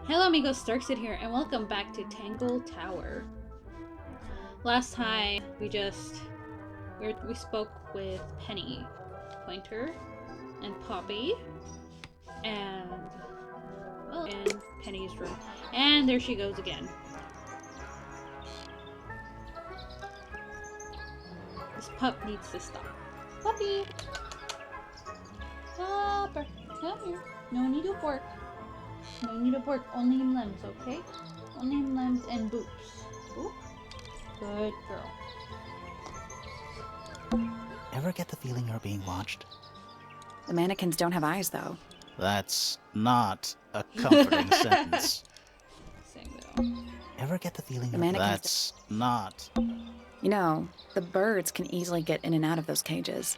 Hello amigos, Starxid here, and welcome back to Tangle Tower. Last time we spoke with Penny, Pointer, and Poppy, and in Penny's room, and there she goes again. This pup needs to stop. Puppy, Popper, come here. No need to work. No need to work. Only in limbs, okay? Only in limbs and boots. Boop. Good girl. Ever get the feeling you're being watched? The mannequins don't have eyes, though. That's not a comforting sentence. Same though. Ever get the feeling mannequins that's not... You know, the birds can easily get in and out of those cages.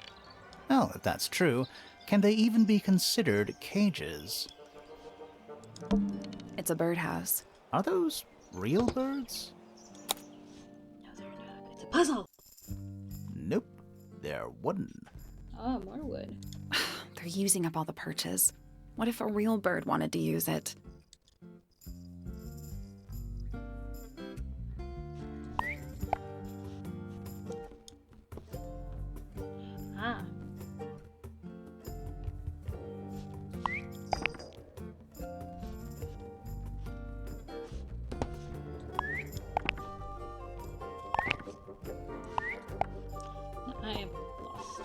Well, if that's true, can they even be considered cages? It's a birdhouse. Are those real birds? No, they're not. It's a puzzle. Nope, they're wooden. Oh, more wood. They're using up all the perches. What if a real bird wanted to use it? Ah. I am lost.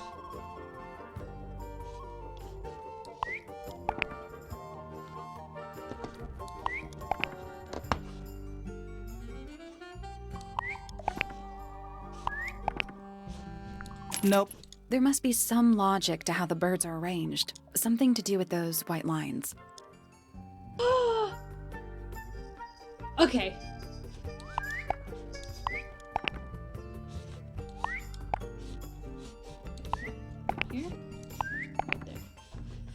Nope. There must be some logic to how the birds are arranged. Something to do with those white lines. Okay. Here? Right there.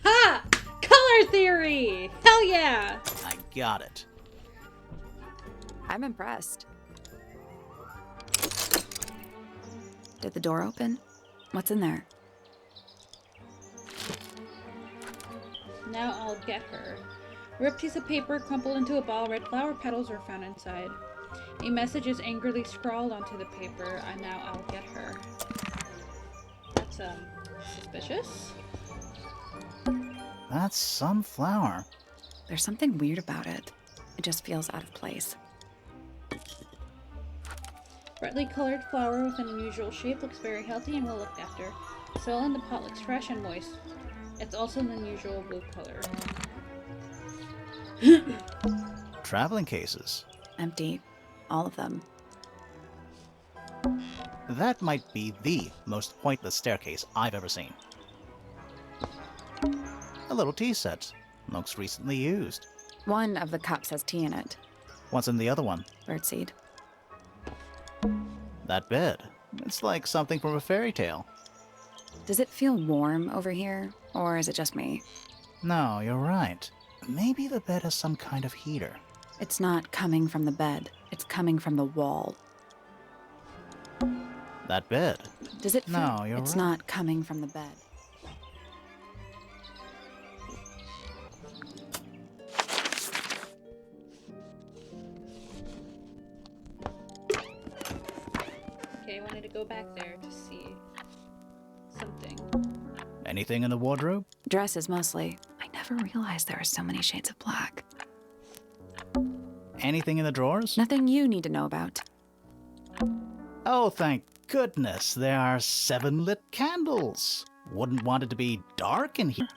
Ha! Color theory! Hell yeah! I got it. I'm impressed. Did the door open? What's in there? Now I'll get her. A ripped piece of paper crumpled into a ball. Red flower petals were found inside. A message is angrily scrawled onto the paper. And now I'll get her. That's suspicious. That's some flower. There's something weird about it. It just feels out of place. Brightly colored flower with an unusual shape, looks very healthy and well looked after. The soil in the pot looks fresh and moist. It's also an unusual blue color. Traveling cases. Empty. All of them. That might be the most pointless staircase I've ever seen. A little tea set. Looks recently used. One of the cups has tea in it. What's in the other one? Birdseed. That bed. It's like something from a fairy tale. Does it feel warm over here? Or is it just me? No, you're right. Maybe the bed has some kind of heater. It's not coming from the bed. It's coming from the wall. That bed. Does it feel... No, you're It's right. not coming from the bed. Okay, I wanted to go back there to see something. Anything in the wardrobe? Dresses, mostly. I never realized there are so many shades of black. Anything in the drawers? Nothing you need to know about. Oh, thank goodness, there are 7 lit candles. Wouldn't want it to be dark in here.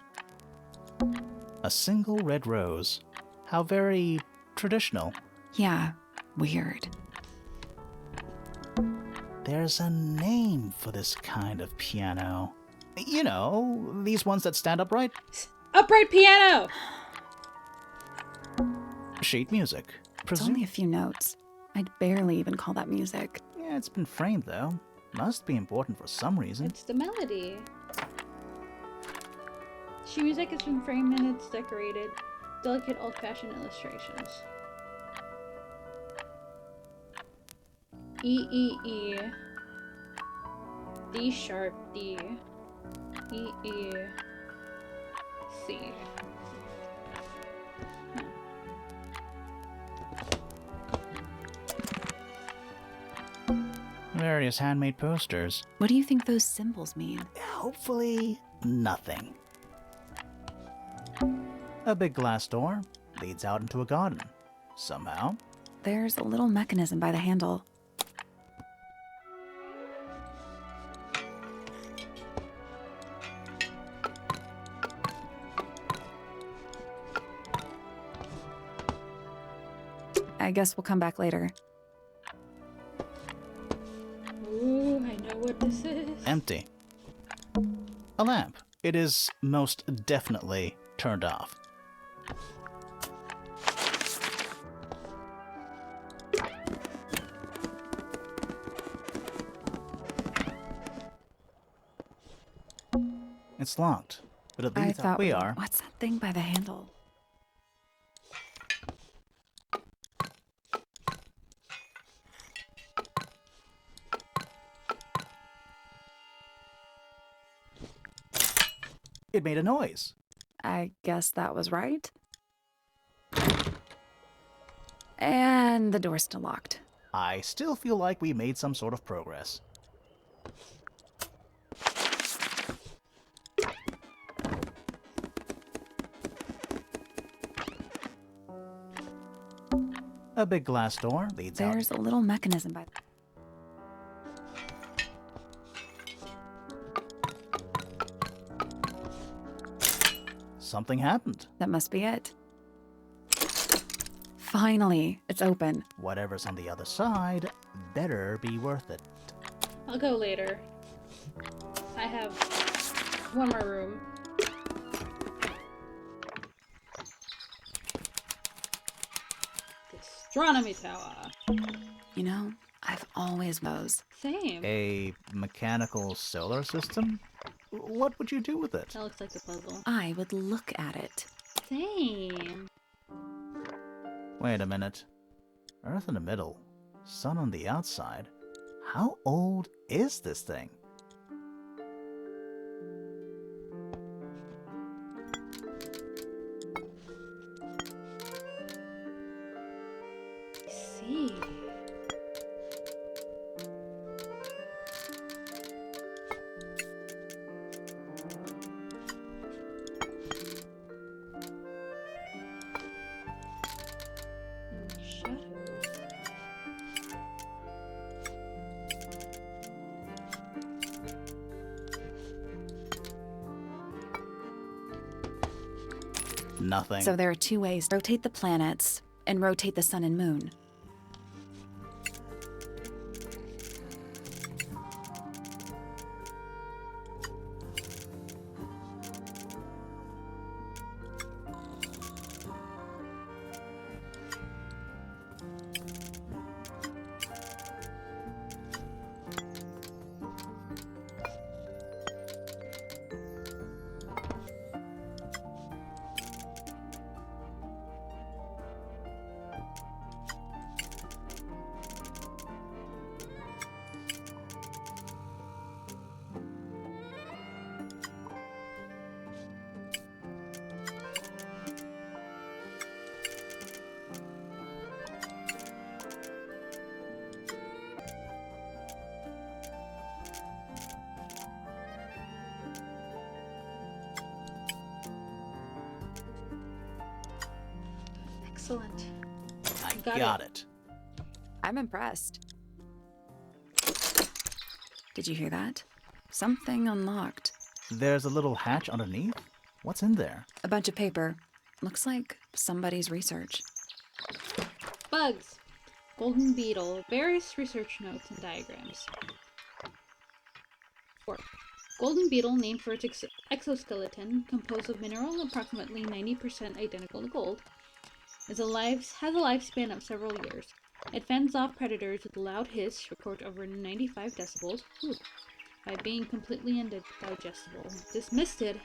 A single red rose. How very traditional. Yeah, weird. There's a name for this kind of piano. You know, these ones that stand upright. Upright piano! Sheet music. It's only a few notes. I'd barely even call that music. Yeah, it's been framed though. Must be important for some reason. It's the melody. Sheet music has been framed and it's decorated. Delicate old-fashioned illustrations. E, E, E. D sharp, D. E, E. C. various handmade posters. What do you think those symbols mean? Hopefully, nothing. A big glass door leads out into a garden. Somehow, There's a little mechanism by the handle. I guess we'll come back later. Ooh, I know what this is. empty. A lamp. It is most definitely turned off. It's locked, but at least we are. What's that thing by the handle? It made a noise. I guess that was right. And the door's still locked. I still feel like we made some sort of progress. A big glass door leads out. There's a little mechanism by... Something happened. That must be it. Finally, it's open. Whatever's on the other side better be worth it. I'll go later. I have one more room. Astronomy tower. You know, I've always those. Same. A mechanical solar system? What would you do with it? That looks like a puzzle. I would look at it. Same. Wait a minute. Earth in the middle, sun on the outside. How old is this thing? See. Nothing. So there are two ways to rotate the planets and rotate the sun and moon. Excellent. I got it. I'm impressed. Did you hear that? Something unlocked. There's a little hatch underneath. What's in there? A bunch of paper. Looks like somebody's research. Bugs. Golden beetle. Various research notes and diagrams. 4. Golden beetle, named for its exoskeleton, composed of mineral approximately 90% identical to gold, has a lifespan of several years. It fends off predators with a loud hiss, recorded over 95 decibels, by being completely indigestible. This mistid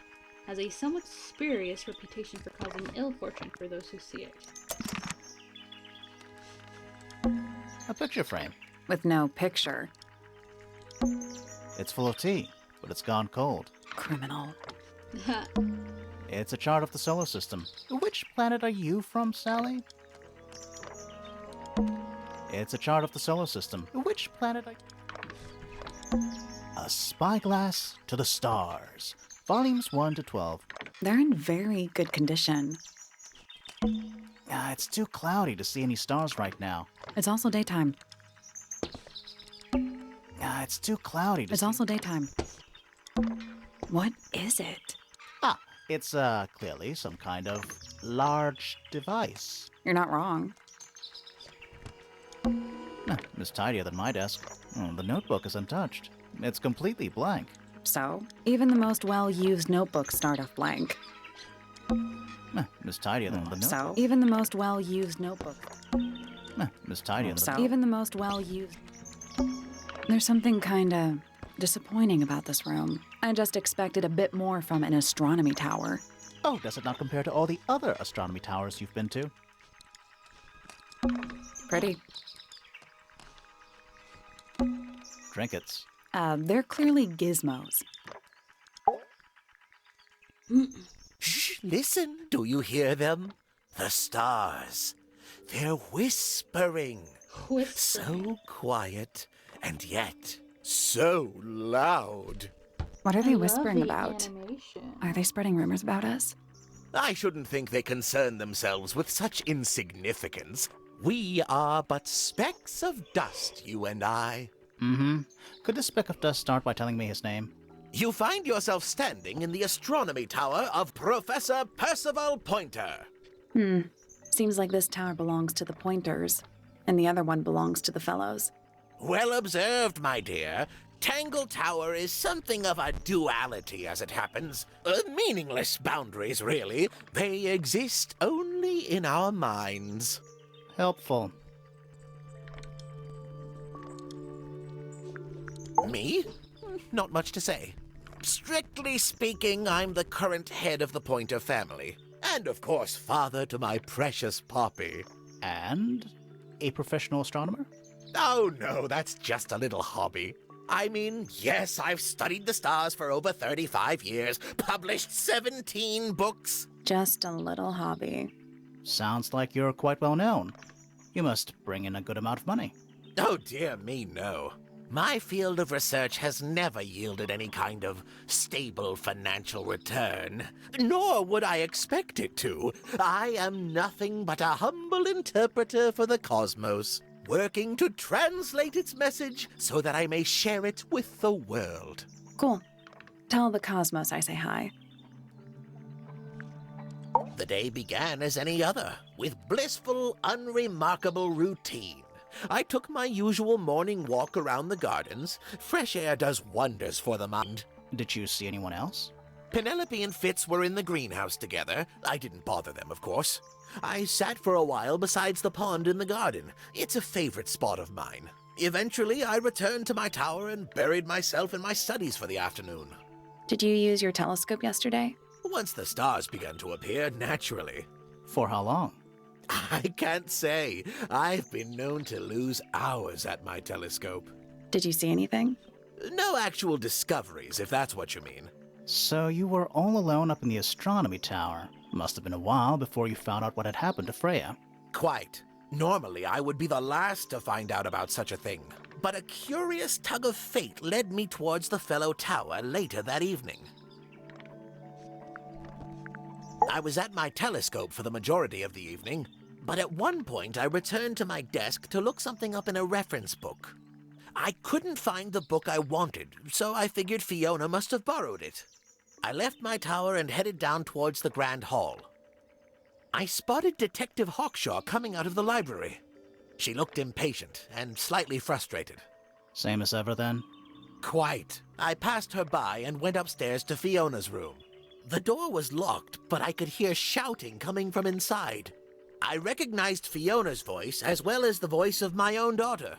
has a somewhat spurious reputation for causing ill fortune for those who see it. A picture frame. With no picture. It's full of tea, but it's gone cold. Criminal. It's a chart of the solar system. Which planet are you from, Sally? It's a chart of the solar system. Which planet are you... A Spyglass to the Stars, volumes 1 to 12. They're in very good condition. It's too cloudy to see any stars right now. It's also daytime. It's too cloudy to It's see... also daytime. What is it? It's, clearly some kind of large device. You're not wrong. It's tidier than my desk. The notebook is untouched. It's completely blank. So, even the most well-used notebooks start off blank. It's tidier than the notebook. So, even the most well-used notebook. It's tidier than So, even the most well-used... There's something kinda disappointing about this room. I just expected a bit more from an astronomy tower. Oh, does it not compare to all the other astronomy towers you've been to? Pretty. Trinkets. They're clearly gizmos. Shh, listen. Do you hear them? The stars. They're whispering. So quiet, and yet so loud. What are they I love whispering the about? animation. Are they spreading rumors about us? I shouldn't think they concern themselves with such insignificance. We are but specks of dust, you and I. Mm-hmm. Could this speck of dust start by telling me his name? You find yourself standing in the astronomy tower of Professor Percival Pointer. Seems like this tower belongs to the Pointers, and the other one belongs to the Fellows. Well observed, my dear. Tangle Tower is something of a duality, as it happens. Meaningless boundaries, really. They exist only in our minds. Helpful. Me? Not much to say. Strictly speaking, I'm the current head of the Pointer family. And of course, father to my precious Poppy. And a professional astronomer? Oh no, that's just a little hobby. I mean, yes, I've studied the stars for over 35 years, published 17 books. Just a little hobby. Sounds like you're quite well known. You must bring in a good amount of money. Oh dear me, no. My field of research has never yielded any kind of stable financial return, nor would I expect it to. I am nothing but a humble interpreter for the cosmos, working to translate its message so that I may share it with the world. Cool. Tell the cosmos I say hi. The day began as any other, with blissful, unremarkable routine. I took my usual morning walk around the gardens. Fresh air does wonders for the mind. Did you see anyone else? Penelope and Fitz were in the greenhouse together. I didn't bother them, of course. I sat for a while besides the pond in the garden. It's a favorite spot of mine. Eventually, I returned to my tower and buried myself in my studies for the afternoon. Did you use your telescope yesterday? Once the stars began to appear, naturally. For how long? I can't say. I've been known to lose hours at my telescope. Did you see anything? No actual discoveries, if that's what you mean. So you were all alone up in the astronomy tower. Must have been a while before you found out what had happened to Freya. Quite. Normally, I would be the last to find out about such a thing. But a curious tug of fate led me towards the fellow tower later that evening. I was at my telescope for the majority of the evening, but at one point I returned to my desk to look something up in a reference book. I couldn't find the book I wanted, so I figured Fiona must have borrowed it. I left my tower and headed down towards the Grand Hall. I spotted Detective Hawkshaw coming out of the library. She looked impatient and slightly frustrated. Same as ever, then? Quite. I passed her by and went upstairs to Fiona's room. The door was locked, but I could hear shouting coming from inside. I recognized Fiona's voice as well as the voice of my own daughter.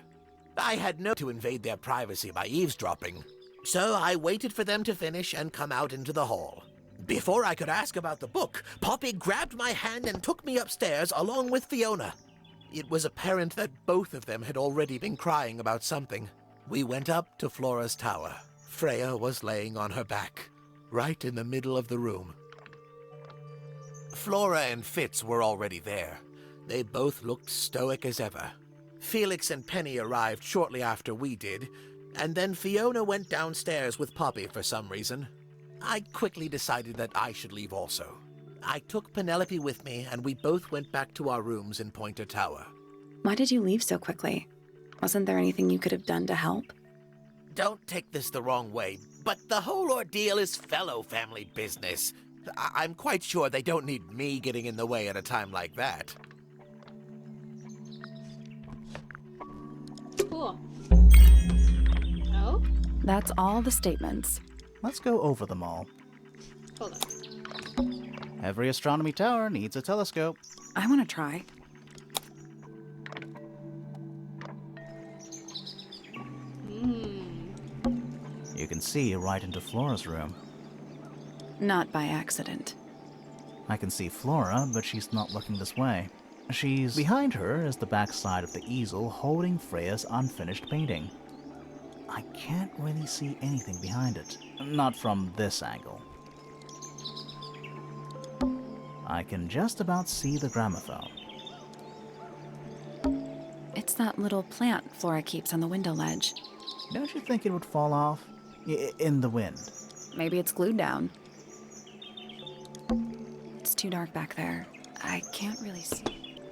I had no to invade their privacy by eavesdropping, so I waited for them to finish and come out into the hall. Before I could ask about the book, Poppy grabbed my hand and took me upstairs along with Fiona. It was apparent that both of them had already been crying about something. We went up to Flora's tower. Freya was laying on her back, right in the middle of the room. Flora and Fitz were already there. They both looked stoic as ever. Felix and Penny arrived shortly after we did. And then Fiona went downstairs with Poppy for some reason. I quickly decided that I should leave also. I took Penelope with me, and we both went back to our rooms in Pointer Tower. Why did you leave so quickly? Wasn't there anything you could have done to help? Don't take this the wrong way, but the whole ordeal is fellow family business. I'm quite sure they don't need me getting in the way at a time like that. Cool. Oh? That's all the statements. Let's go over them all. Hold on. Every astronomy tower needs a telescope. I want to try. You can see right into Flora's room. Not by accident. I can see Flora, but she's not looking this way. She's... Behind her is the backside of the easel holding Freya's unfinished painting. I can't really see anything behind it. Not from this angle. I can just about see the gramophone. It's that little plant Flora keeps on the window ledge. Don't you think it would fall off? In the wind. Maybe it's glued down. It's too dark back there. I can't really see.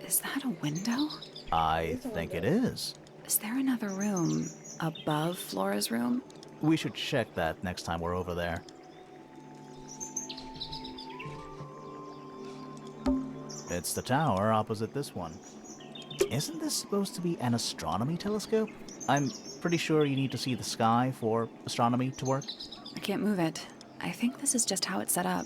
Is that a window? I think it is. Is there another room above Flora's room? We should check that next time we're over there. It's the tower opposite this one. Isn't this supposed to be an astronomy telescope? I'm pretty sure you need to see the sky for astronomy to work. I can't move it. I think this is just how it's set up.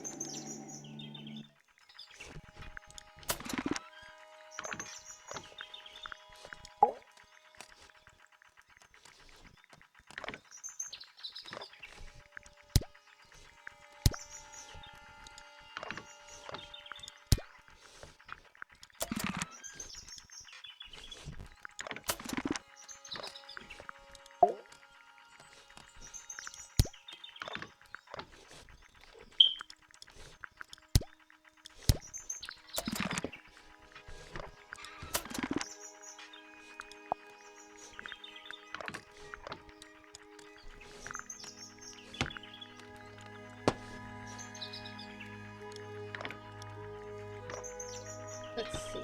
Let's see.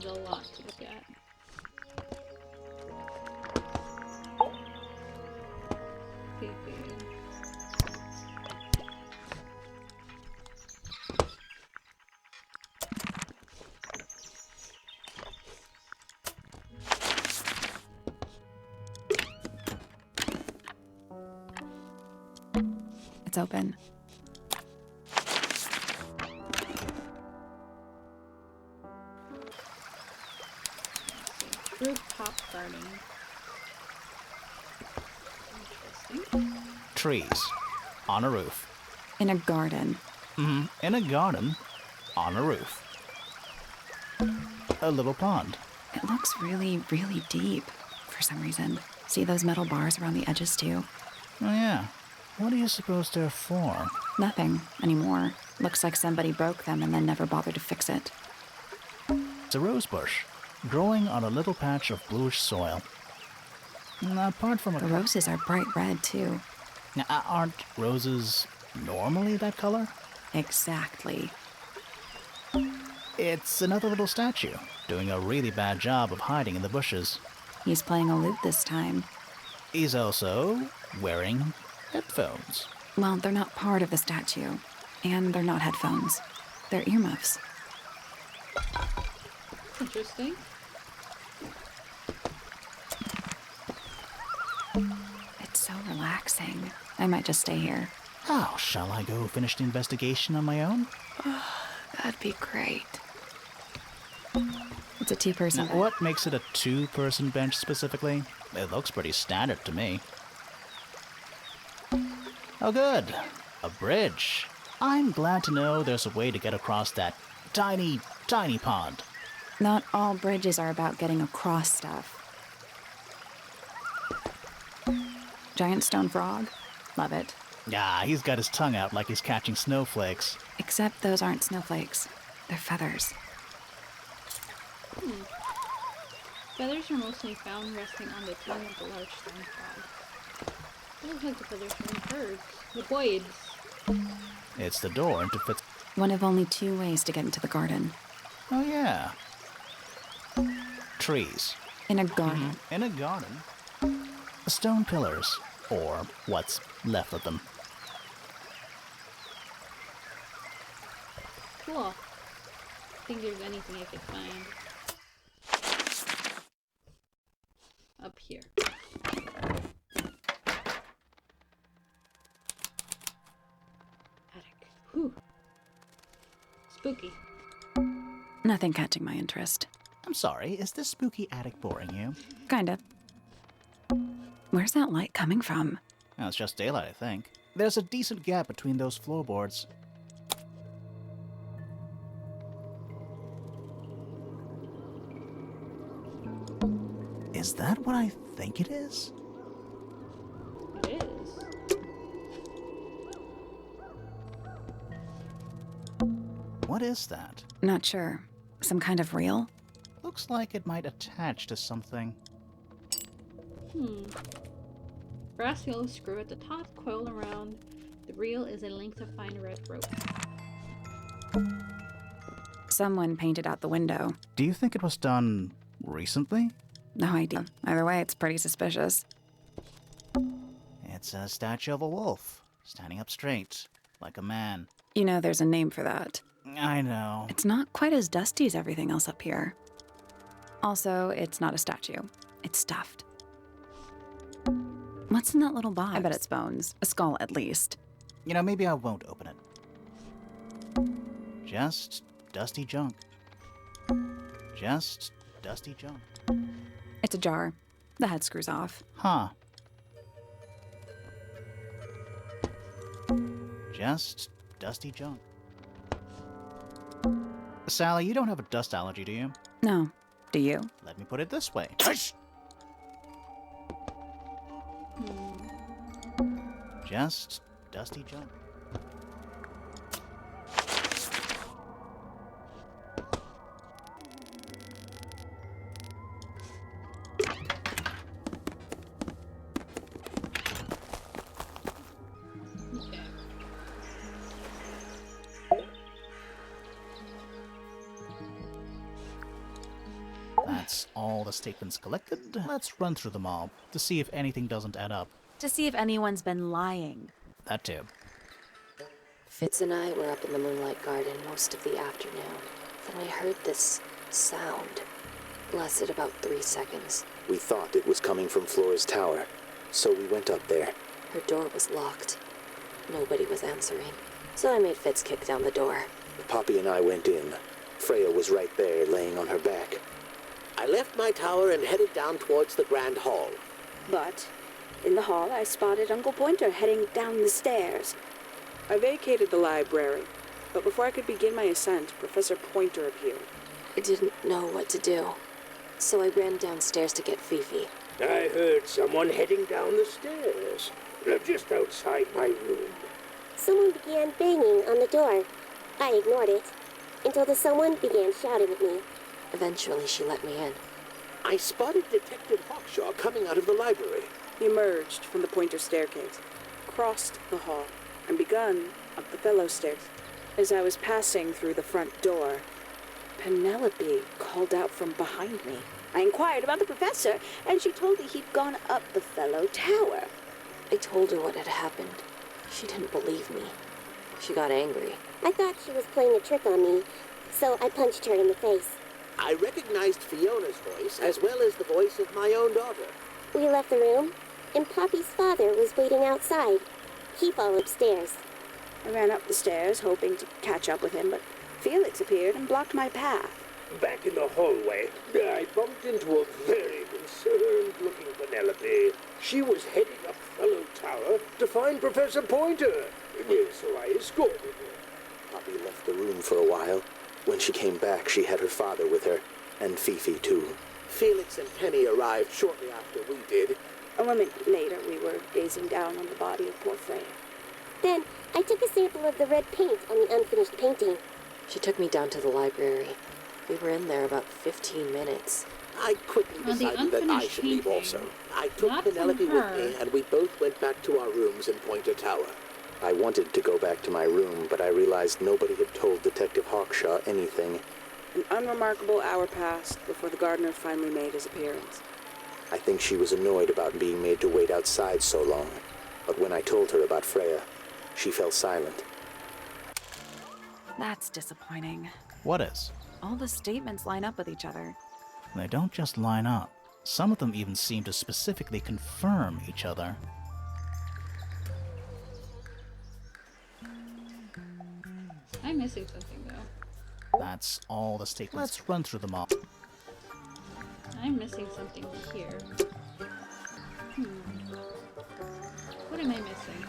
There's a lot to look at. It's open. Rooftop garden. Interesting. Trees. On a roof. In a garden. In a garden. On a roof. A little pond. It looks really, really deep for some reason. See those metal bars around the edges too? Oh yeah. What are you supposed they're for? Nothing anymore. Looks like somebody broke them and then never bothered to fix it. It's a rose bush, growing on a little patch of bluish soil. Apart from The roses are bright red too. Now, aren't roses normally that color? Exactly. It's another little statue, doing a really bad job of hiding in the bushes. He's playing a lute this time. He's also wearing headphones. Well, they're not part of the statue. And they're not headphones. They're earmuffs. Interesting. It's so relaxing. I might just stay here. How shall I go finish the investigation on my own? That'd be great. It's a two-person Now, what makes it a two-person bench specifically? It looks pretty standard to me. Oh good, a bridge. I'm glad to know there's a way to get across that tiny, tiny pond. Not all bridges are about getting across stuff. Giant stone frog? Love it. Ah, he's got his tongue out like he's catching snowflakes. Except those aren't snowflakes. They're feathers. Feathers are mostly found resting on the tongue of the large stone frog. It looks like the feathers are in birds. The boids. It's the door into Fitz. One of only 2 ways to get into the garden. Oh, yeah. Trees. In a garden. In a garden. The stone pillars, or what's left of them. Cool. I think there's anything I could find. Up here. Attic. Whew. Spooky. Nothing catching my interest. I'm sorry, is this spooky attic boring you? Kinda. Where's that light coming from? Well, it's just daylight, I think. There's a decent gap between those floorboards. Is that what I think it is? It is. What is that? Not sure. Some kind of reel? Looks like it might attach to something. Brass yellow screw at the top, coiled around. The reel is a length of fine red rope. Someone painted out the window. Do you think it was done recently? No idea. Either way, it's pretty suspicious. It's a statue of a wolf, standing up straight, like a man. You know there's a name for that. I know. It's not quite as dusty as everything else up here. Also, it's not a statue. It's stuffed. What's in that little box? I bet it's bones. A skull, at least. You know, maybe I won't open it. Just dusty junk. Just dusty junk. It's a jar. The head screws off. Huh. Just dusty junk. Sally, you don't have a dust allergy, do you? No. Do you? Let me put it this way. Just dusty junk. Okay. That's all the statements collected. Let's run through them all to see if anything doesn't add up. To see if anyone's been lying. That too. Fitz and I were up in the moonlight garden most of the afternoon. Then we heard this sound. Lasted about 3 seconds. We thought it was coming from Flora's tower, so we went up there. Her door was locked. Nobody was answering. So I made Fitz kick down the door. Poppy and I went in. Freya was right there, laying on her back. I left my tower and headed down towards the Grand Hall. But in the hall, I spotted Uncle Pointer heading down the stairs. I vacated the library, but before I could begin my ascent, Professor Pointer appeared. I didn't know what to do. So I ran downstairs to get Fifi. I heard someone heading down the stairs. They're just outside my room. Someone began banging on the door. I ignored it until the someone began shouting at me. Eventually, she let me in. I spotted Detective Hawkshaw coming out of the library. He emerged from the Pointer staircase, crossed the hall, and begun up the fellow stairs. As I was passing through the front door, Penelope called out from behind me. I inquired about the professor, and she told me he'd gone up the fellow tower. I told her what had happened. She didn't believe me. She got angry. I thought she was playing a trick on me, so I punched her in the face. I recognized Fiona's voice as well as the voice of my own daughter. We left the room, and Poppy's father was waiting outside. He followed upstairs. I ran up the stairs, hoping to catch up with him, but Felix appeared and blocked my path. Back in the hallway, I bumped into a very concerned-looking Penelope. She was heading up Fellow Tower to find Professor Pointer, so I escorted her. Poppy left the room for a while. When she came back, she had her father with her, and Fifi too. Felix and Penny arrived shortly after we did. A moment later, we were gazing down on the body of poor Freya. Then I took a sample of the red paint on the unfinished painting. She took me down to the library. We were in there about 15 minutes. I quickly On the decided that I unfinished should leave painting, also. I took not from Penelope with her. me, and we both went back to our rooms in Pointer Tower. I wanted to go back to my room, but I realized nobody had told Detective Hawkshaw anything. An unremarkable hour passed before the gardener finally made his appearance. I think she was annoyed about being made to wait outside so long. But when I told her about Freya, she fell silent. That's disappointing. What is? All the statements line up with each other. They don't just line up. Some of them even seem to specifically confirm each other. I'm missing something though. That's all the statements. Let's run through them all. I'm missing something here. What am I missing?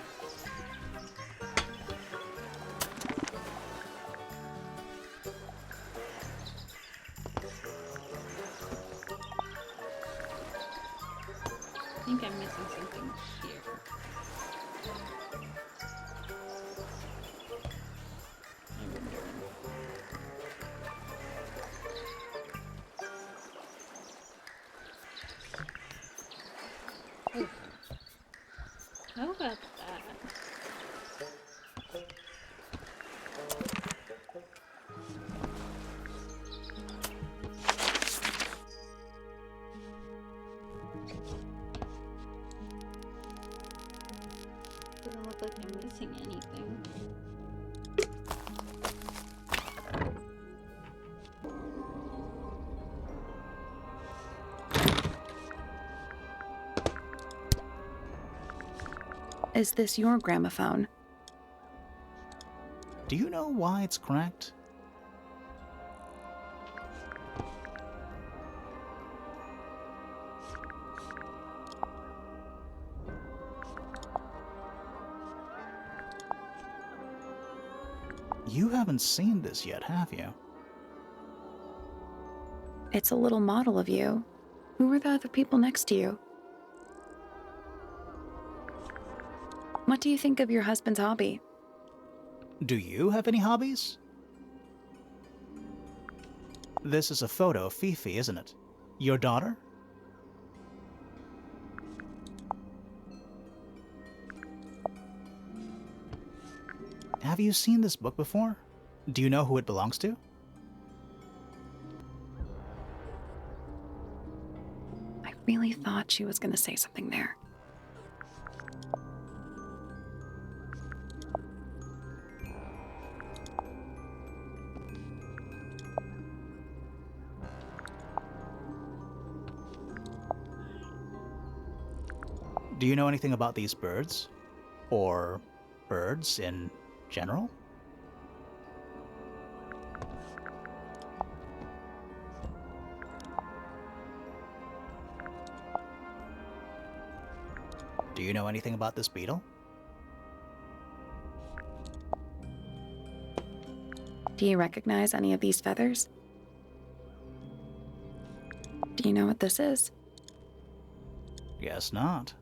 I think I'm missing something here. I wonder. Oh. How about that? Doesn't look like I'm missing anything. Is this your gramophone? Do you know why it's cracked? You haven't seen this yet, have you? It's a little model of you. Who were the other people next to you? What do you think of your husband's hobby? Do you have any hobbies? This is a photo of Fifi, isn't it? Your daughter? Have you seen this book before? Do you know who it belongs to? I really thought she was going to say something there. Do you know anything about these birds? Or birds in general? Do you know anything about this beetle? Do you recognize any of these feathers? Do you know what this is? Guess not.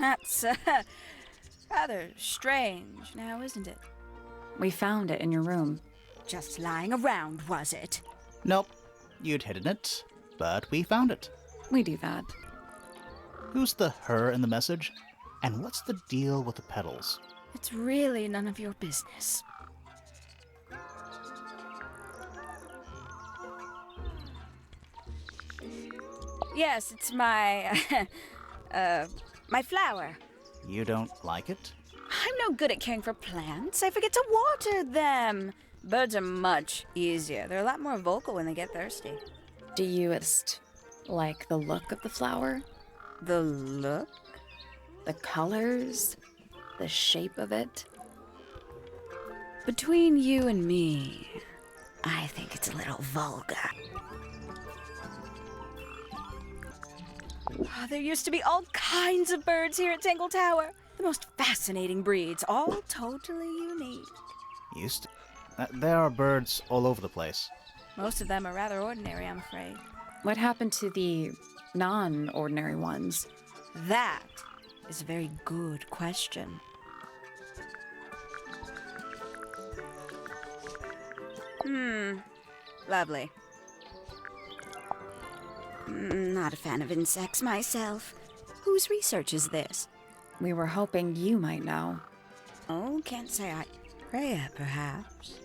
That's rather strange now, isn't it? We found it in your room. Just lying around, was it? Nope. You'd hidden it, but we found it. We do that. Who's the her in the message? And what's the deal with the petals? It's really none of your business. Yes, it's my, my flower. You don't like it? I'm no good at caring for plants. I forget to water them. Birds are much easier. They're a lot more vocal when they get thirsty. Do you just like the look of the flower? The look? The colors? The shape of it? Between you and me, I think it's a little vulgar. Oh, there used to be all kinds of birds here at Tangle Tower. The most fascinating breeds, all totally unique. Used to. There are birds all over the place. Most of them are rather ordinary, I'm afraid. What happened to the non-ordinary ones? That is a very good question. Lovely. Not a fan of insects myself. Whose research is this? We were hoping you might know. Oh, can't say I... Freya, perhaps.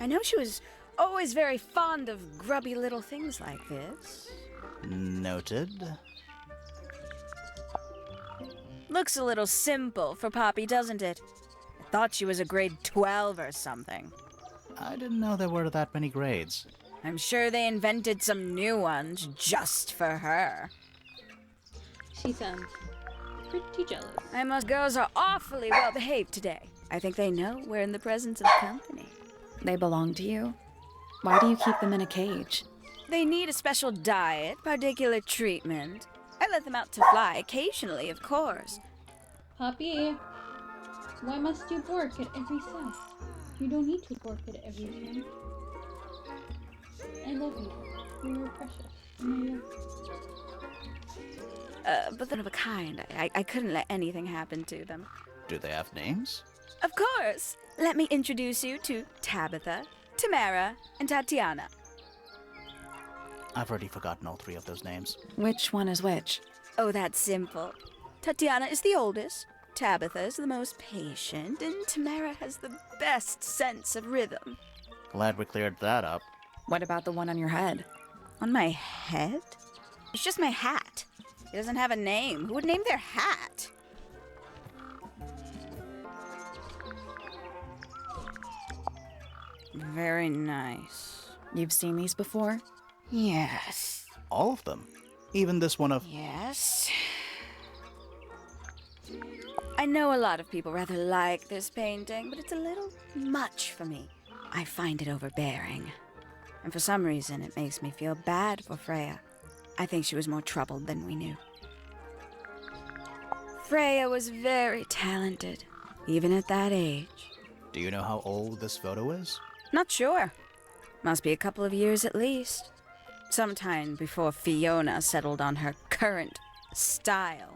I know she was always very fond of grubby little things like this. Noted. Looks a little simple for Poppy, doesn't it? I thought she was a grade 12 or something. I didn't know there were that many grades. I'm sure they invented some new ones just for her. She sounds pretty jealous. Most girls are awfully well behaved today. I think they know we're in the presence of company. They belong to you? Why do you keep them in a cage? They need a special diet, particular treatment. I let them out to fly occasionally, of course. Poppy, why must you bark at every sound? You don't need to bark at every sound. I love you. You're precious. But they're of a kind. I couldn't let anything happen to them. Do they have names? Of course. Let me introduce you to Tabitha, Tamara, and Tatiana. I've already forgotten all three of those names. Which one is which? Oh, that's simple. Tatiana is the oldest, Tabitha is the most patient, and Tamara has the best sense of rhythm. Glad we cleared that up. What about the one on your head? On my head? It's just my hat. It doesn't have a name. Who would name their hat? Very nice. You've seen these before? Yes. All of them? Even this one of... Yes. I know a lot of people rather like this painting, but it's a little much for me. I find it overbearing. And for some reason, it makes me feel bad for Freya. I think she was more troubled than we knew. Freya was very talented, even at that age. Do you know how old this photo is? Not sure. Must be a couple of years at least. Sometime before Fiona settled on her current style.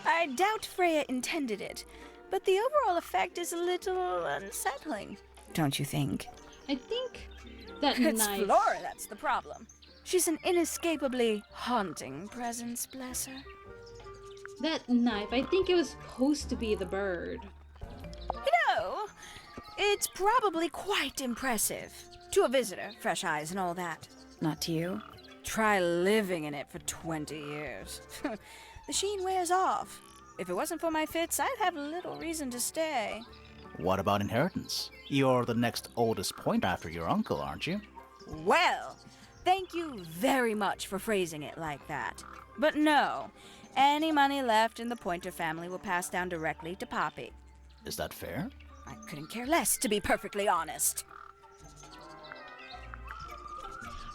I doubt Freya intended it, but the overall effect is a little unsettling. Don't you think? I think that It's knife... Flora that's the problem. She's an inescapably haunting presence, bless her. That knife, I think it was supposed to be the bird. You know, it's probably quite impressive. To a visitor, fresh eyes and all that. Not to you? Try living in it for 20 years. The sheen wears off. If it wasn't for my fits, I'd have little reason to stay. What about inheritance? You're the next oldest pointer after your uncle, aren't you? Well, thank you very much for phrasing it like that. But no, any money left in the Pointer family will pass down directly to Poppy. Is that fair? I couldn't care less, to be perfectly honest.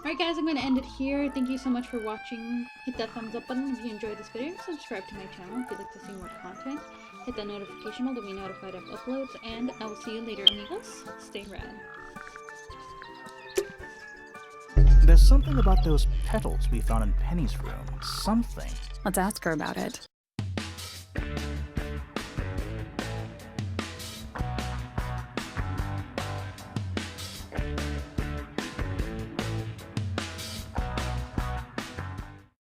Alright guys, I'm going to end it here. Thank you so much for watching. Hit that thumbs up button if you enjoyed this video. Subscribe to my channel if you'd like to see more content. Hit that notification bell to be notified of uploads. And I will see you later, amigos. Stay rad. There's something about those petals we found in Penny's room. Something. Let's ask her about it.